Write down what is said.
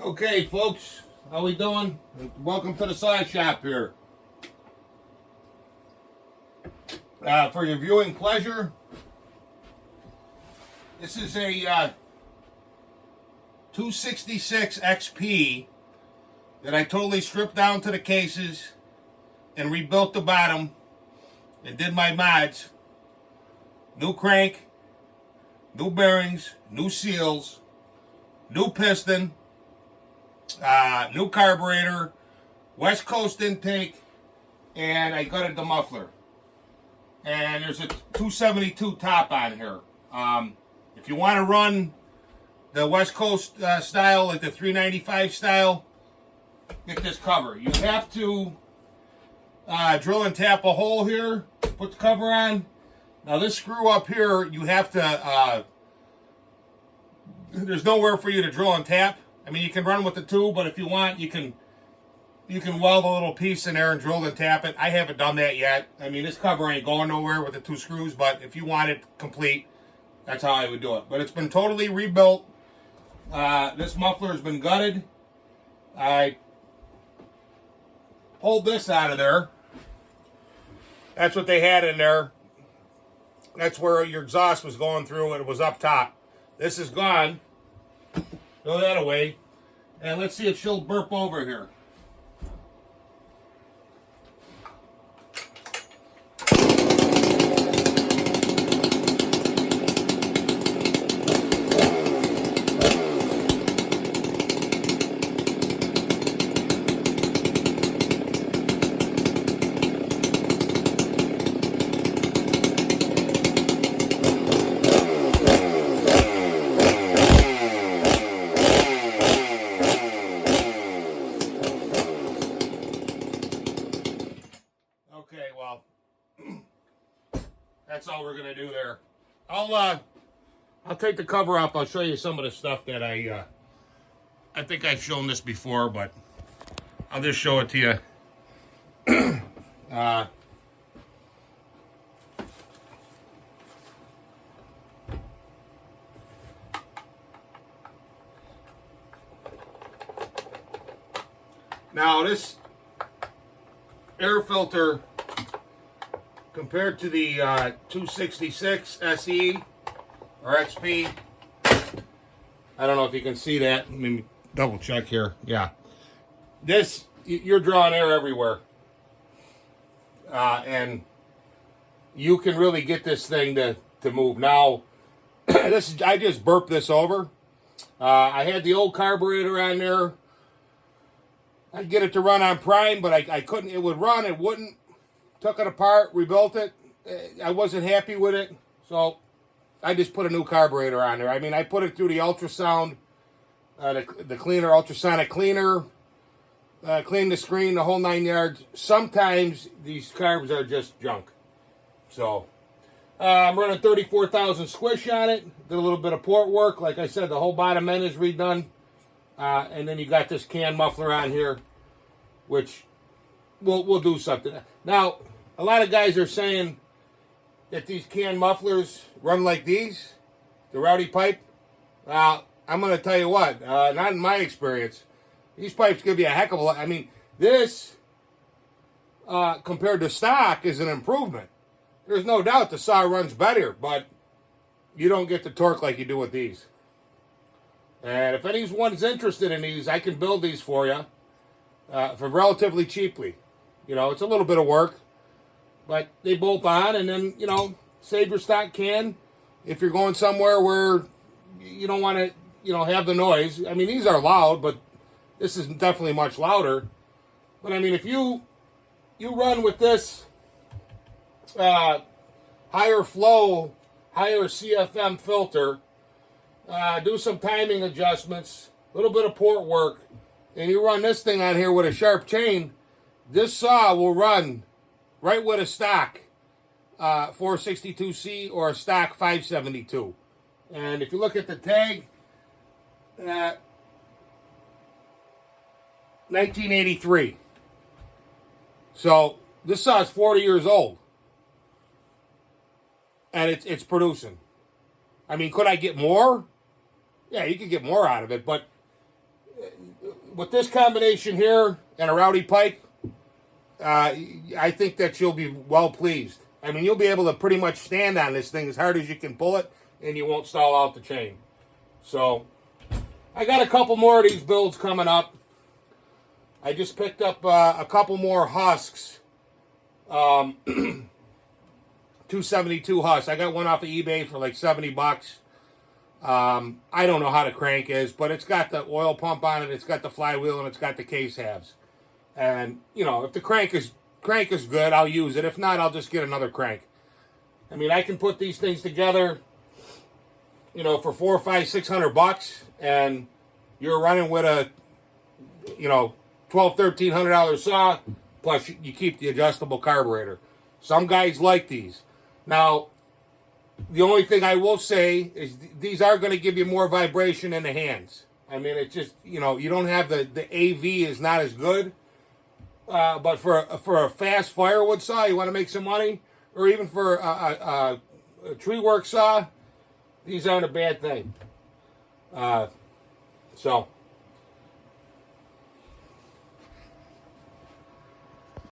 Okay, folks, how we doing? Welcome to the Saw Shop here. For your viewing pleasure, this is a 266 XP that I totally stripped down to the cases and rebuilt the bottom and did my mods. New crank, new bearings, new seals, new piston, new carburetor, West Coast intake, and I gutted the muffler. And there's a 272 top on here. If you want to run the West Coast style, like the 395 style, get this cover. You have to drill and tap a hole here, put the cover on. Now this screw up here, you have to, there's nowhere for you to drill and tap. I mean, you can run with the two, but if you want, you can weld a little piece in there and drill and tap it. I haven't done that yet. I mean, this cover ain't going nowhere with the two screws, but if you want it complete, that's how I would do it. But it's been totally rebuilt. This muffler has been gutted. I pulled this out of there. That's what they had in there. That's where your exhaust was going through, and it was up top. This is gone. Throw that away. And let's see if she'll burp over here. Okay, well, that's all we're gonna do there. I'll take the cover off. I'll show you some of the stuff that I think I've shown this before, but I'll just show it to you. Now this air filter, compared to the 266 SE or XP, I don't know if you can see that. Let me double check here. Yeah, this, you're drawing air everywhere, and you can really get this thing to move. Now, I just burped this over. I had the old carburetor on there. I'd get it to run on prime, but I couldn't. It would run, it wouldn't. Took it apart, rebuilt it. I wasn't happy with it, so I just put a new carburetor on there. I mean, I put it through the ultrasound, the cleaner, ultrasonic cleaner, cleaned the screen, the whole 9 yards. Sometimes these carbs are just junk. So I'm running 34,000 squish on it. Did a little bit of port work. Like I said, the whole bottom end is redone. And then you got this can muffler on here, which we'll do something. Now, a lot of guys are saying that these can mufflers run like these, the Rowdy pipe. I'm going to tell you what, not in my experience. These pipes give you a heck of a lot. I mean, this, compared to stock, is an improvement. There's no doubt the saw runs better, but you don't get the torque like you do with these. And if anyone's interested in these, I can build these for you for relatively cheaply. You know, it's a little bit of work, but they bolt on, and then, you know, save your stock can if you're going somewhere where you don't want to, you know, have the noise. I mean, these are loud, but this is definitely much louder. But I mean, if you run with this higher flow, higher CFM filter, do some timing adjustments, a little bit of port work, and you run this thing on here with a sharp chain, this saw will run right with a stock 462C or a stock 572. And if you look at the tag, 1983. So this saw is 40 years old, and it's producing. I mean, could I get more? Yeah, you could get more out of it, but with this combination here and a Rowdy Pike, I think that you'll be well pleased. I mean, you'll be able to pretty much stand on this thing as hard as you can pull it, and you won't stall out the chain. So, I got a couple more of these builds coming up. I just picked up a couple more husks. 272 husks. I got one off of eBay for like $70. I don't know how the crank is, but it's got the oil pump on it, it's got the flywheel, and it's got the case halves. And, you know, if the crank is good, I'll use it. If not, I'll just get another crank. I mean, I can put these things together, you know, for $400, $500, $600, and you're running with a, you know, $1,200, $1,300 saw, plus you keep the adjustable carburetor. Some guys like these. Now, the only thing I will say is these are going to give you more vibration in the hands. I mean, it's just, you know, you don't have the AV is not as good. But for a fast firewood saw, you want to make some money, or even for a tree work saw, these aren't a bad thing. So.